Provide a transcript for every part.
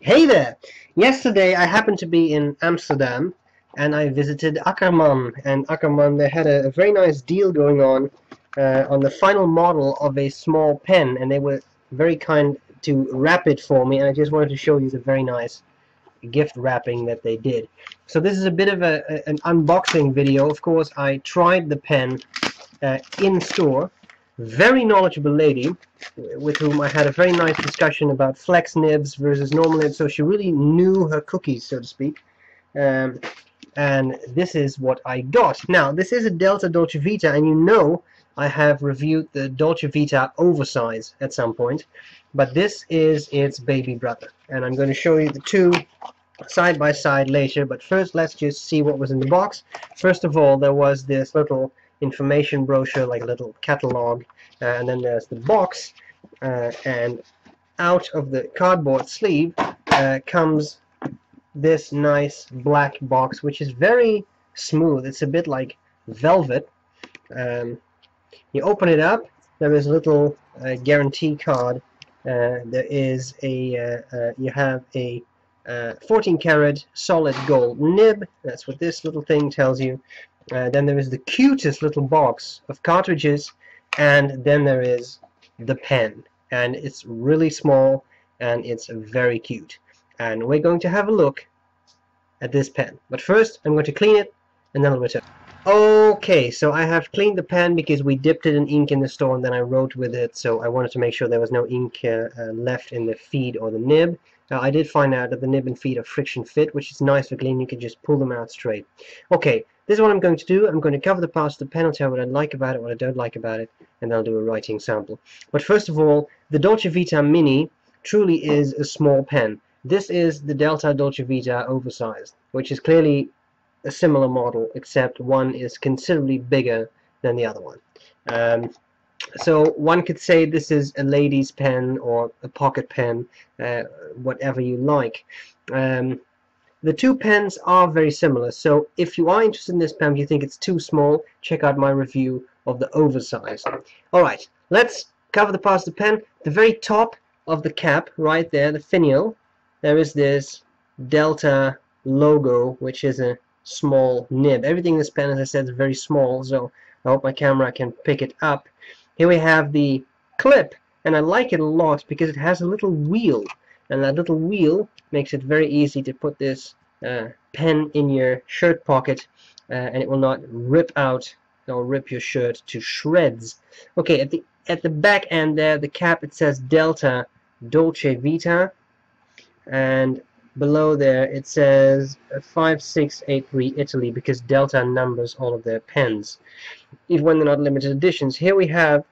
Hey there! Yesterday I happened to be in Amsterdam and I visited Akkerman. And Akkerman, they had a very nice deal going on the final model of a small pen, and they were very kind to wrap it for me, and I just wanted to show you the very nice gift wrapping that they did. So this is a bit of an unboxing video. Of course, I tried the pen in store. Very knowledgeable lady with whom I had a very nice discussion about flex nibs versus normal nibs, so she really knew her cookies, so to speak. And this is what I got. Now, this is a Delta Dolce Vita, and you know I have reviewed the Dolce Vita Oversize at some point, but this is its baby brother, and I'm going to show you the two side by side later. But first, let's just see what was in the box. First of all, there was this little information brochure, like a little catalog, and then there's the box, and out of the cardboard sleeve comes this nice black box, which is very smooth. It's a bit like velvet. You open it up, there is a little guarantee card. There is a you have a 14 karat solid gold nib. That's what this little thing tells you. Then there is the cutest little box of cartridges, and then there is the pen, and it's really small and it's very cute, and we're going to have a look at this pen. But first I'm going to clean it and then I'll return. Okay, so I have cleaned the pen because we dipped it in ink in the store and then I wrote with it, so I wanted to make sure there was no ink left in the feed or the nib. I did find out that the nib and feed are friction fit, which is nice for cleaning. You can just pull them out straight. Okay, this is what I'm going to do. I'm going to cover the parts of the pen. I'll tell you what I like about it, what I don't like about it, and then I'll do a writing sample. But first of all, the Dolce Vita Mini truly is a small pen. This is the Delta Dolce Vita Oversized, which is clearly a similar model, except one is considerably bigger than the other one. So one could say this is a lady's pen or a pocket pen, whatever you like. The two pens are very similar, so if you are interested in this pen, if you think it's too small, check out my review of the Oversize. Alright, let's cover the parts of the pen. The very top of the cap, right there, the finial, there is this Delta logo, which is a small nib. Everything in this pen, as I said, is very small, so I hope my camera can pick it up. Here we have the clip, and I like it a lot because it has a little wheel, and that little wheel makes it very easy to put this pen in your shirt pocket, and it will not rip out or rip your shirt to shreds. Okay, at the back end there, the cap, it says Delta Dolce Vita, and below there it says 5683 Italy, because Delta numbers all of their pens, even when they're not limited editions. Here we have,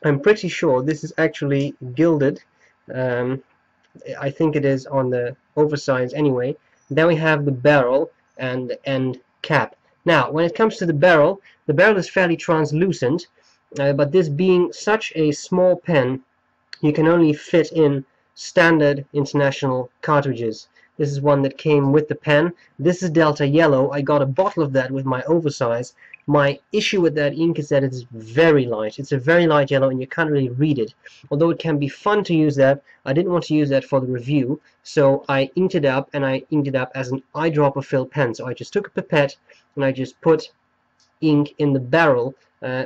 I'm pretty sure this is actually gilded. I think it is on the Oversize anyway. Then we have the barrel and the end cap. Now, when it comes to the barrel is fairly translucent, but this being such a small pen, you can only fit in standard international cartridges. This is one that came with the pen. This is Delta Yellow. I got a bottle of that with my Oversize. My issue with that ink is that it's very light. It's a very light yellow and you can't really read it. Although it can be fun to use that, I didn't want to use that for the review, so I inked it up, and I inked it up as an eyedropper filled pen. So I just took a pipette and I just put ink in the barrel,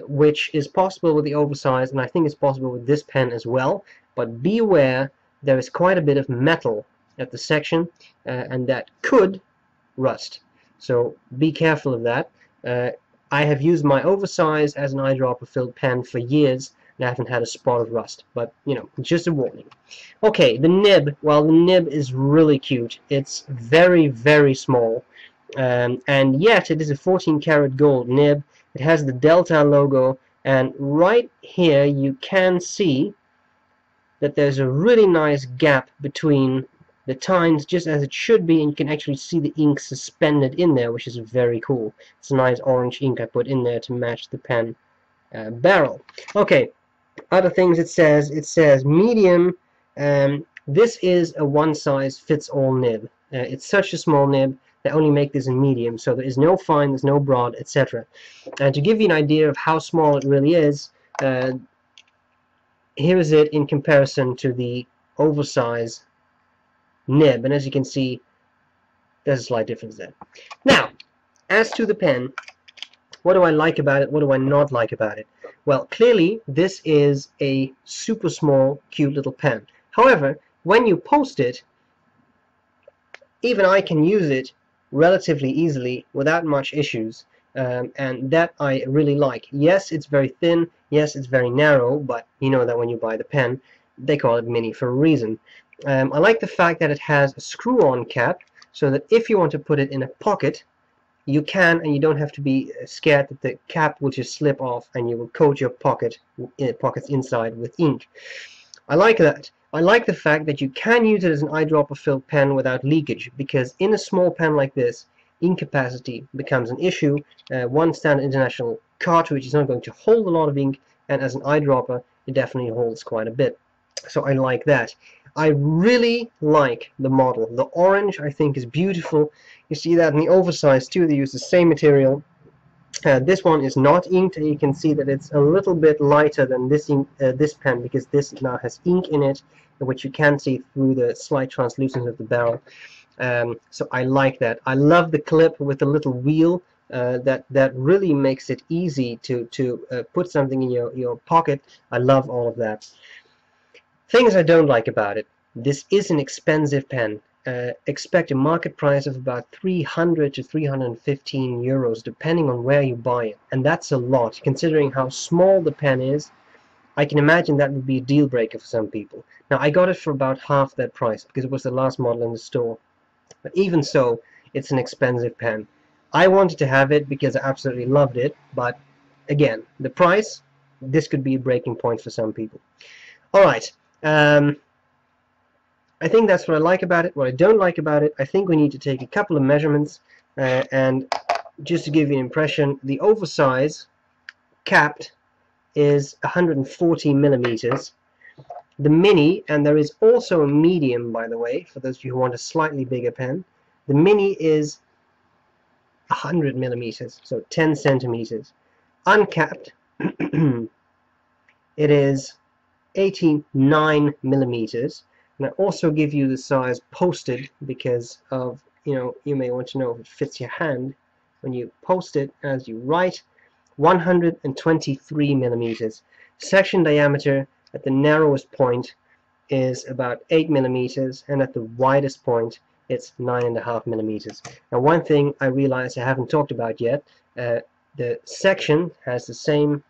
which is possible with the Oversize, and I think it's possible with this pen as well. But be aware, there is quite a bit of metal at the section, and that could rust. So be careful of that. I have used my Oversize as an eyedropper filled pen for years, and I haven't had a spot of rust, but you know, just a warning. Okay, the nib. Well, the nib is really cute. It's very, very small, and yet it is a 14 karat gold nib. It has the Delta logo, and right here you can see that there's a really nice gap between the tines, just as it should be, and you can actually see the ink suspended in there, which is very cool. It's a nice orange ink I put in there to match the pen barrel. Okay, other things it says medium. This is a one-size-fits-all nib. It's such a small nib, they only make this in medium, so there is no fine, there's no broad, etc. And to give you an idea of how small it really is, here is it in comparison to the Oversize nib, and as you can see, there's a slight difference there. Now, as to the pen, what do I like about it? What do I not like about it? Well, clearly, this is a super small, cute little pen. However, when you post it, even I can use it relatively easily without much issues, and that I really like. Yes, it's very thin, yes, it's very narrow, but you know that when you buy the pen, they call it mini for a reason. I like the fact that it has a screw-on cap, so that if you want to put it in a pocket, you can, and you don't have to be scared that the cap will just slip off and you will coat your pockets inside with ink. I like that. I like the fact that you can use it as an eyedropper filled pen without leakage, because in a small pen like this, ink capacity becomes an issue. One standard international cartridge is not going to hold a lot of ink, and as an eyedropper, it definitely holds quite a bit. So I like that. I really like the model. The orange, I think, is beautiful. You see that in the oversize too. They use the same material. This one is not inked, and you can see that it's a little bit lighter than this pen, because this now has ink in it, which you can see through the slight translucence of the barrel. So I like that. I love the clip with the little wheel. That really makes it easy to put something in your pocket. I love all of that. Things I don't like about it. This is an expensive pen. Expect a market price of about 300 to 315 euros, depending on where you buy it. And that's a lot. Considering how small the pen is, I can imagine that would be a deal breaker for some people. Now, I got it for about half that price, because it was the last model in the store. But even so, it's an expensive pen. I wanted to have it because I absolutely loved it, but again, the price, this could be a breaking point for some people. Alright. I think that's what I like about it. What I don't like about it, I think we need to take a couple of measurements, and just to give you an impression, the oversize capped is 140 millimeters. The mini, and there is also a medium, by the way, for those of you who want a slightly bigger pen, the mini is 100 millimeters, so 10 centimeters. Uncapped, it is 89 millimeters. And I also give you the size posted because of, you may want to know if it fits your hand when you post it as you write. 123 millimeters. Section diameter at the narrowest point is about 8 millimeters, and at the widest point it's 9.5 millimeters. Now, one thing I realize I haven't talked about yet, the section has the same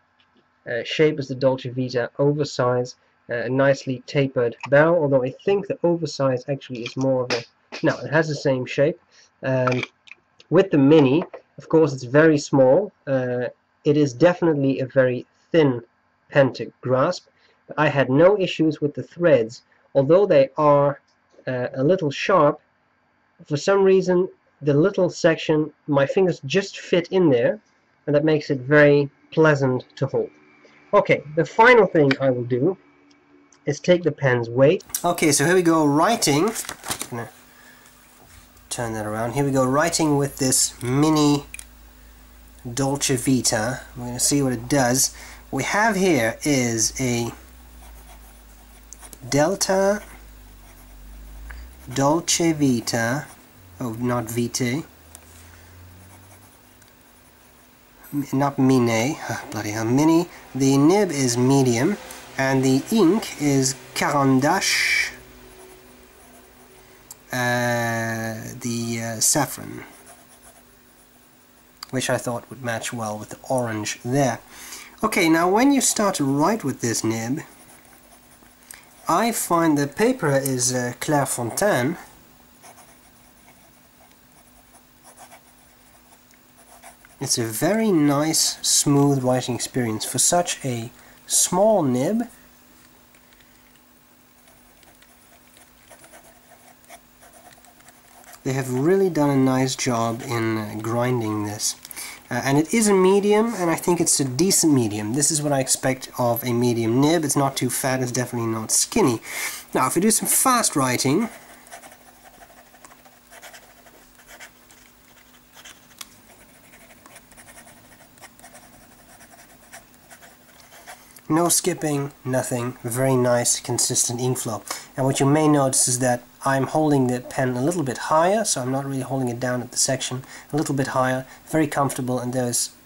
shape as the Dolce Vita oversize, nicely tapered barrel, although I think the oversize actually is more of a... No, it has the same shape. With the mini, of course, it's very small. It is definitely a very thin pen to grasp. But I had no issues with the threads, although they are a little sharp. For some reason, the little section, my fingers just fit in there, and that makes it very pleasant to hold. Okay, the final thing I will do is take the pen's weight. Okay, so here we go writing. I'm gonna turn that around. Here we go writing with this mini Dolce Vita. We're going to see what it does. What we have here is a Dolce Vita, oh, not Vitae, not Mine, bloody hell, mini. The nib is medium, and the ink is Caran d'Ache, the saffron, which I thought would match well with the orange there. Okay, now when you start to write with this nib, I find the paper is Clairefontaine. It's a very nice, smooth writing experience for such a small nib. They have really done a nice job in grinding this. And it is a medium, and I think it's a decent medium. This is what I expect of a medium nib. It's not too fat, it's definitely not skinny. Now, if we do some fast writing, no skipping, nothing, very nice, consistent ink flow. And what you may notice is that I'm holding the pen a little bit higher, so I'm not really holding it down at the section, a little bit higher, very comfortable, and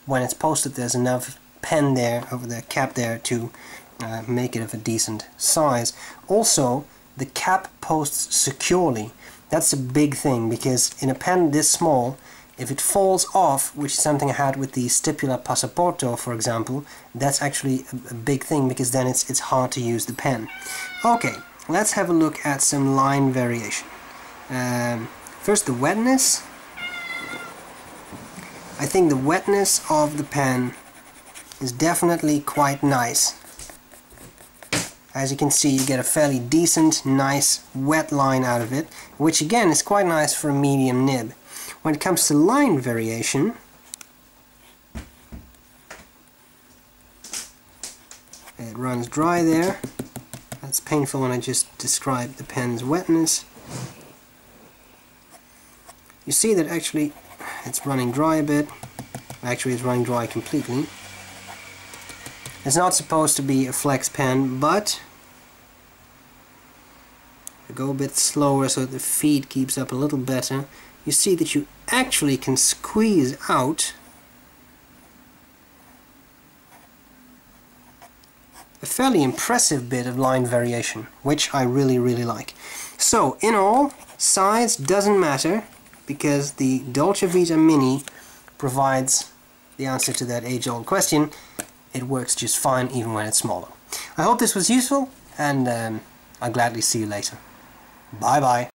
when it's posted there's enough pen there, over the cap there, to make it of a decent size. Also, the cap posts securely. That's a big thing, because in a pen this small, if it falls off, which is something I had with the Stipula Passaporto, for example, that's actually a big thing, because then it's hard to use the pen. Okay, let's have a look at some line variation. First, the wetness. I think the wetness of the pen is definitely quite nice. As you can see, you get a fairly decent, nice, wet line out of it, which again is quite nice for a medium nib. When it comes to line variation, it runs dry there. That's painful when I just described the pen's wetness. You see that actually it's running dry a bit. Actually, it's running dry completely. It's not supposed to be a flex pen, but I go a bit slower so that the feed keeps up a little better. You see that you actually can squeeze out a fairly impressive bit of line variation, which I really like. So, in all, size doesn't matter, because the Dolce Vita Mini provides the answer to that age-old question. It works just fine even when it's smaller. I hope this was useful, and I'll gladly see you later. Bye bye.